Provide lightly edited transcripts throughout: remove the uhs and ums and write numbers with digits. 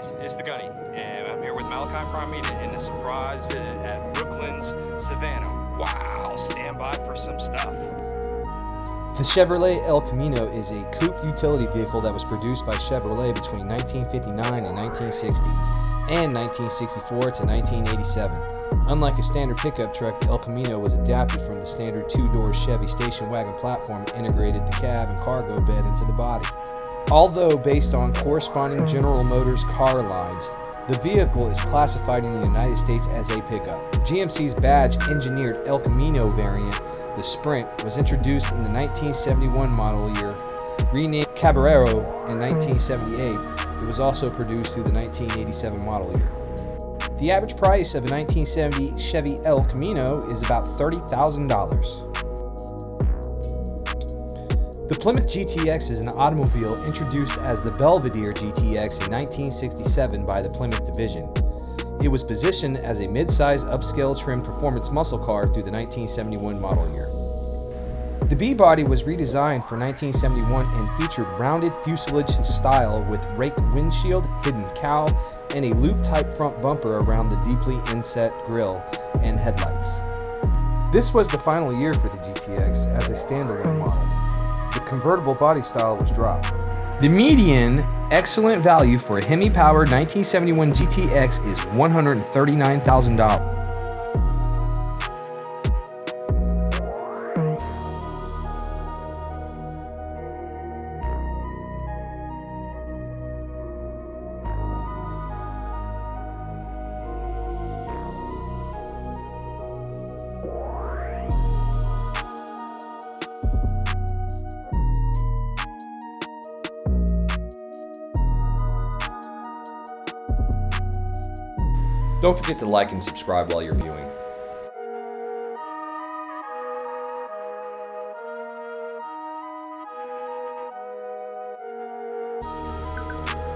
guys, it's the Gunny, and I'm here with Malakai Prime Media in a surprise visit at Brooklands Savannah. Wow, stand by for some stuff. The Chevrolet El Camino is a coupe utility vehicle that was produced by Chevrolet between 1959 and 1960, and 1964 to 1987. Unlike a standard pickup truck, the El Camino was adapted from the standard two-door Chevy station wagon platform and integrated the cab and cargo bed into the body. Although based on corresponding General Motors car lines, the vehicle is classified in the United States as a pickup. GMC's badge-engineered El Camino variant, the Sprint, was introduced in the 1971 model year. Renamed Caballero in 1978, it was also produced through the 1987 model year. The average price of a 1970 Chevy El Camino is about $30,000. The Plymouth GTX is an automobile introduced as the Belvedere GTX in 1967 by the Plymouth division. It was positioned as a mid-size upscale trimmed performance muscle car through the 1971 model year. The B-body was redesigned for 1971 and featured rounded fuselage style with raked windshield, hidden cowl, and a loop-type front bumper around the deeply inset grille and headlights. This was the final year for the GTX as a standalone model. The convertible body style was dropped. The median excellent value for a Hemi-powered 1971 GTX is $139,000. Don't forget to like and subscribe while you're viewing.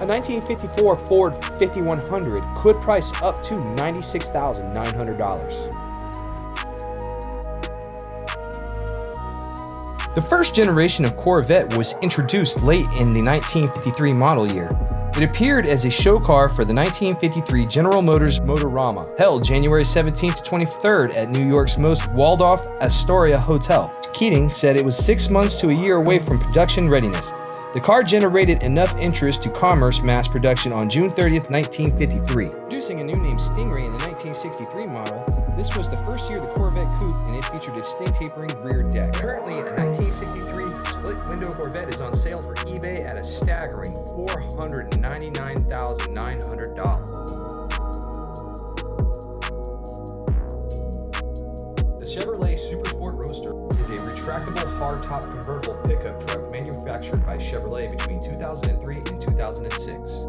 A 1954 Ford 5100 could price up to $96,900. The first generation of Corvette was introduced late in the 1953 model year. It appeared as a show car for the 1953 General Motors Motorama, held January 17th to 23rd at New York's most walled-off Astoria Hotel. Keating said it was 6 months to a year away from production readiness. The car generated enough interest to commerce mass production on June 30th, 1953. Producing a new name Stingray in the 1963 model, this was the first year of the Corvette coupe and it featured a distinct-tapering rear deck. Currently, a 1963 split-window Corvette is on sale for eBay at a staggering $499,900. The Chevrolet Supersport Roadster is a retractable hardtop convertible pickup truck manufactured by Chevrolet between 2003 and 2006.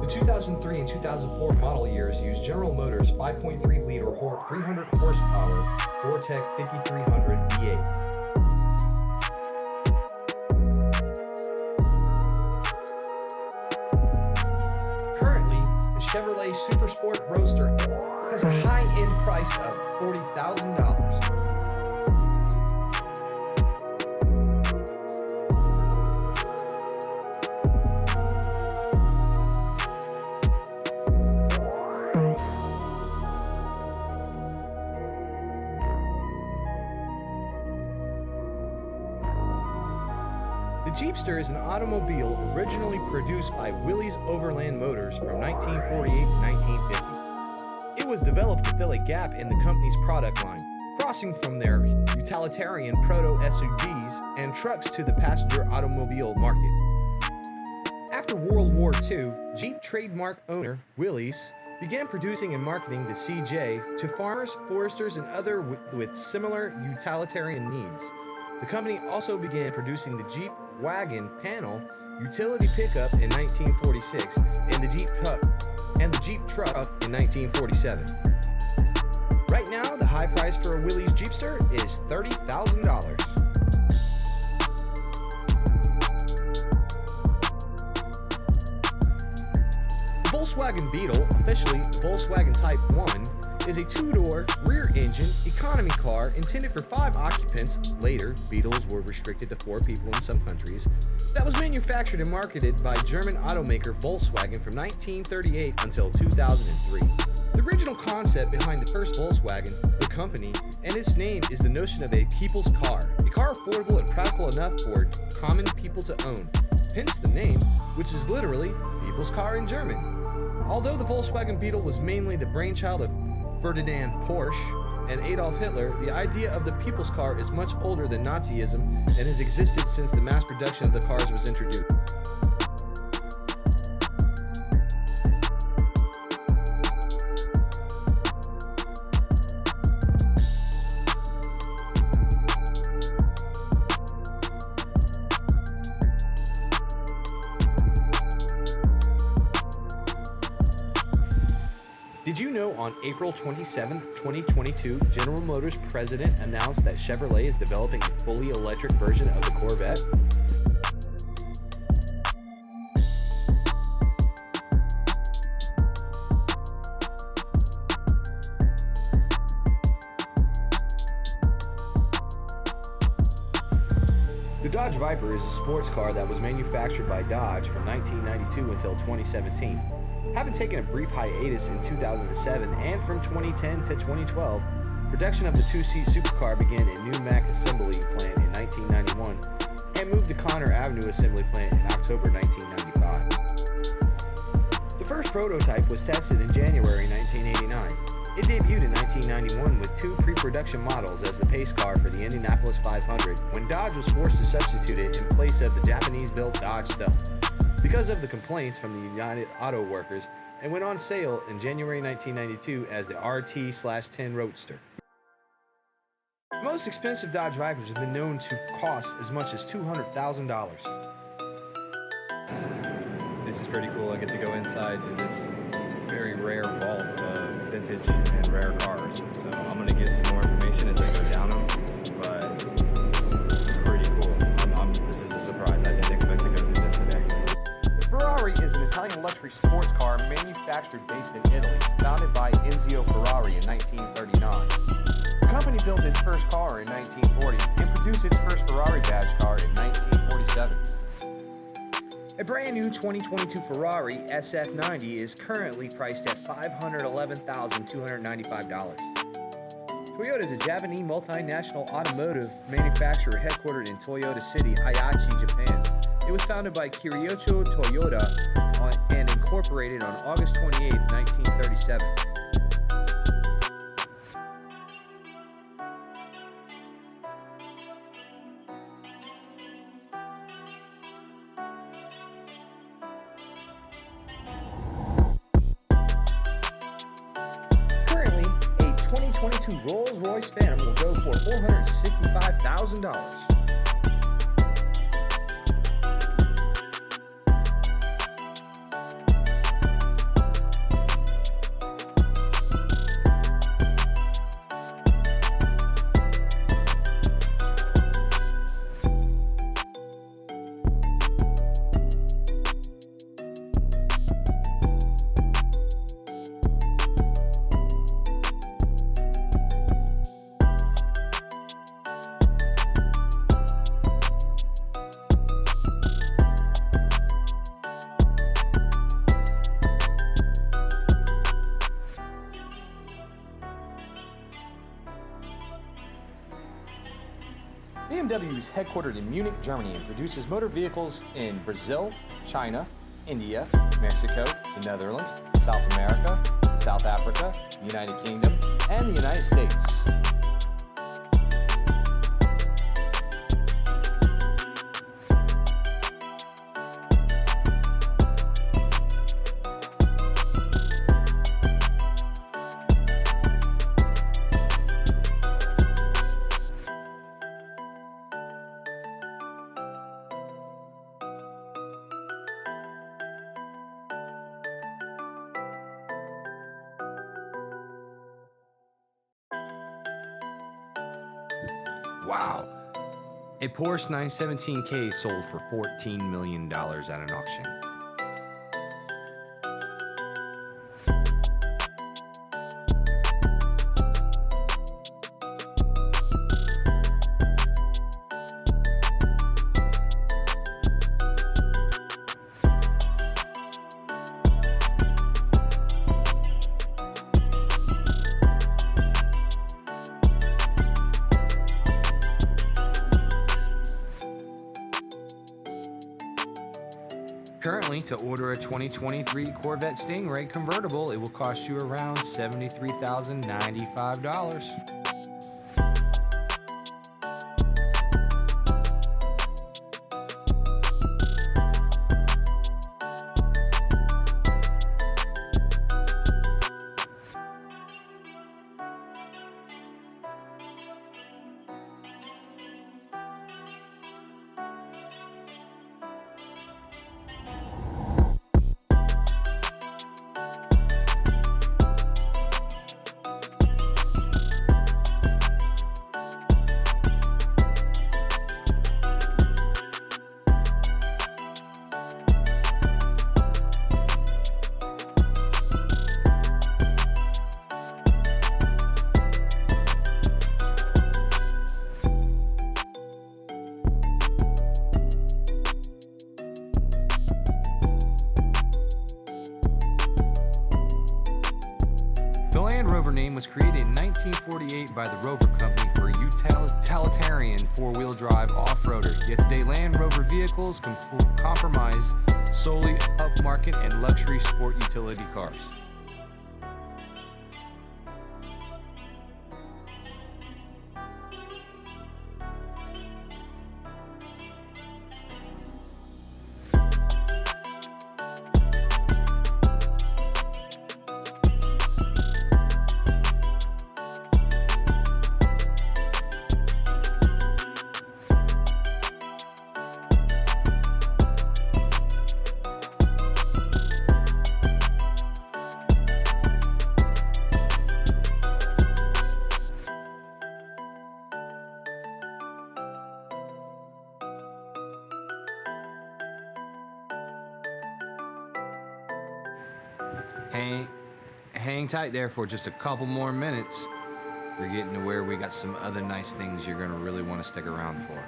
The 2003 and 2004 model years used General Motors 5.3-liter 300 horsepower Vortec 5300 V8. Currently, the Chevrolet Supersport Roadster has a high-end price of $40,000. The Jeepster is an automobile originally produced by Willy's Overland Motors from 1948 to 1950. It was developed to fill a gap in the company's product line, crossing from their utilitarian proto-SUVs and trucks to the passenger automobile market. After World War II, Jeep trademark owner Willy's began producing and marketing the CJ to farmers, foresters, and others with similar utilitarian needs. The company also began producing the Jeep Wagon Panel utility pickup in 1946 and the Jeep Truck in 1947. Right now, the high price for a Willy's Jeepster is $30,000. The Volkswagen Beetle, officially Volkswagen Type 1, is a two-door, rear-engine economy car intended for 5 occupants. Later, Beetles were restricted to 4 people in some countries. that was manufactured and marketed by German automaker Volkswagen from 1938 until 2003. The original concept behind the first Volkswagen, the company, and its name is the notion of a people's car, a car affordable and practical enough for common people to own. Hence the name, which is literally people's car in German. Although the Volkswagen Beetle was mainly the brainchild of Ferdinand Porsche and Adolf Hitler, the idea of the people's car is much older than Nazism and has existed since the mass production of the cars was introduced. Did you know on April 27, 2022, General Motors president announced that Chevrolet is developing a fully electric version of the Corvette? The Dodge Viper is a sports car that was manufactured by Dodge from 1992 until 2017. Having taken a brief hiatus in 2007 and from 2010 to 2012, production of the two-seat supercar began in New Mack Assembly Plant in 1991 and moved to Conner Avenue Assembly Plant in October 1995. The first prototype was tested in January 1989. It debuted in 1991 with two pre-production models as the pace car for the Indianapolis 500 when Dodge was forced to substitute it in place of the Japanese-built Dodge Stealth because of the complaints from the United Auto Workers, and went on sale in January 1992 as the RT/10 Roadster. The most expensive Dodge Vipers have been known to cost as much as $200,000. This is pretty cool. I get to go inside in this very rare vault of vintage and rare cars. So I'm going to get some more information as I go down them, but pretty cool. This is a surprise. I didn't expect to go through this today. Ferrari is an Italian luxury sports car manufactured based in Italy, founded by Enzo Ferrari in 1939. The company built its first car in 1940 and produced its first Ferrari badge car in 1947. A brand new 2022 Ferrari SF90 is currently priced at $511,295. Toyota is a Japanese multinational automotive manufacturer headquartered in Toyota City, Aichi, Japan. It was founded by Kiriyoshi Toyota and incorporated on August 28, 1937. Currently, a 2022 Rolls-Royce Phantom will go for $465,000. BMW is headquartered in Munich, Germany, and produces motor vehicles in Brazil, China, India, Mexico, the Netherlands, South America, South Africa, the United Kingdom, and the United States. Wow. A Porsche 917K sold for $14 million at an auction. Currently, to order a 2023 Corvette Stingray convertible, it will cost you around $73,095. The Land Rover name was created in 1948 by the Rover Company for a utilitarian four-wheel drive off-roader. Yet today, Land Rover vehicles comprise solely upmarket and luxury sport utility cars. Hang tight there for just a couple more minutes. We're getting to where we got some other nice things you're gonna really want to stick around for.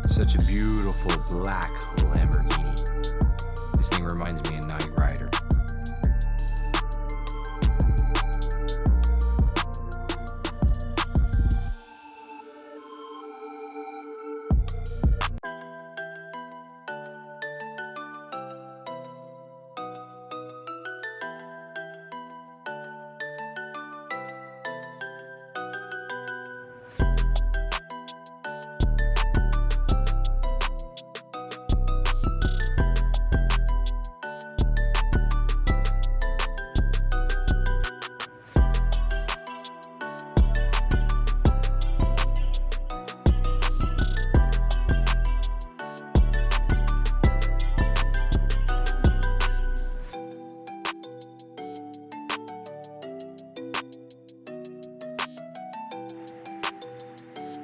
Such a beautiful black Lamborghini. This thing reminds me of Knight Rider.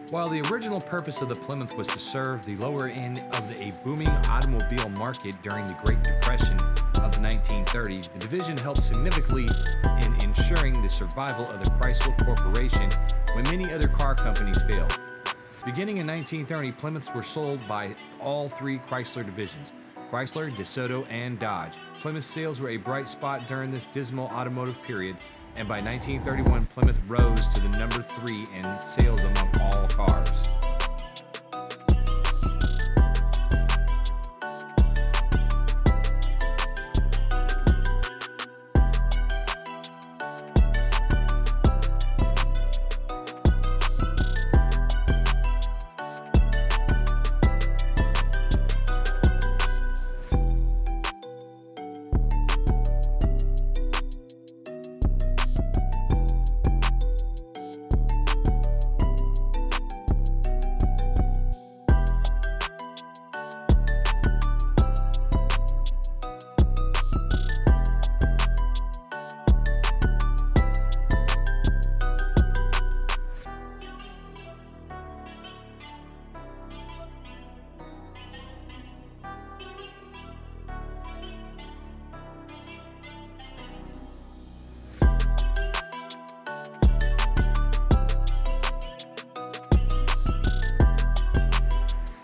While the original purpose of the Plymouth was to serve the lower end of a booming automobile market during the Great Depression of the 1930s, the division helped significantly in ensuring the survival of the Chrysler Corporation when many other car companies failed. Beginning in 1930, Plymouths were sold by all three Chrysler divisions, Chrysler, DeSoto, and Dodge. Plymouth sales were a bright spot during this dismal automotive period, and by 1931, Plymouth rose to the number 3 in sales among all cars.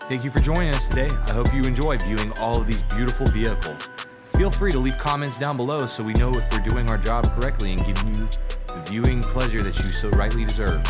Thank you for joining us today. I hope you enjoyed viewing all of these beautiful vehicles. Feel free to leave comments down below so we know if we're doing our job correctly and giving you the viewing pleasure that you so rightly deserve.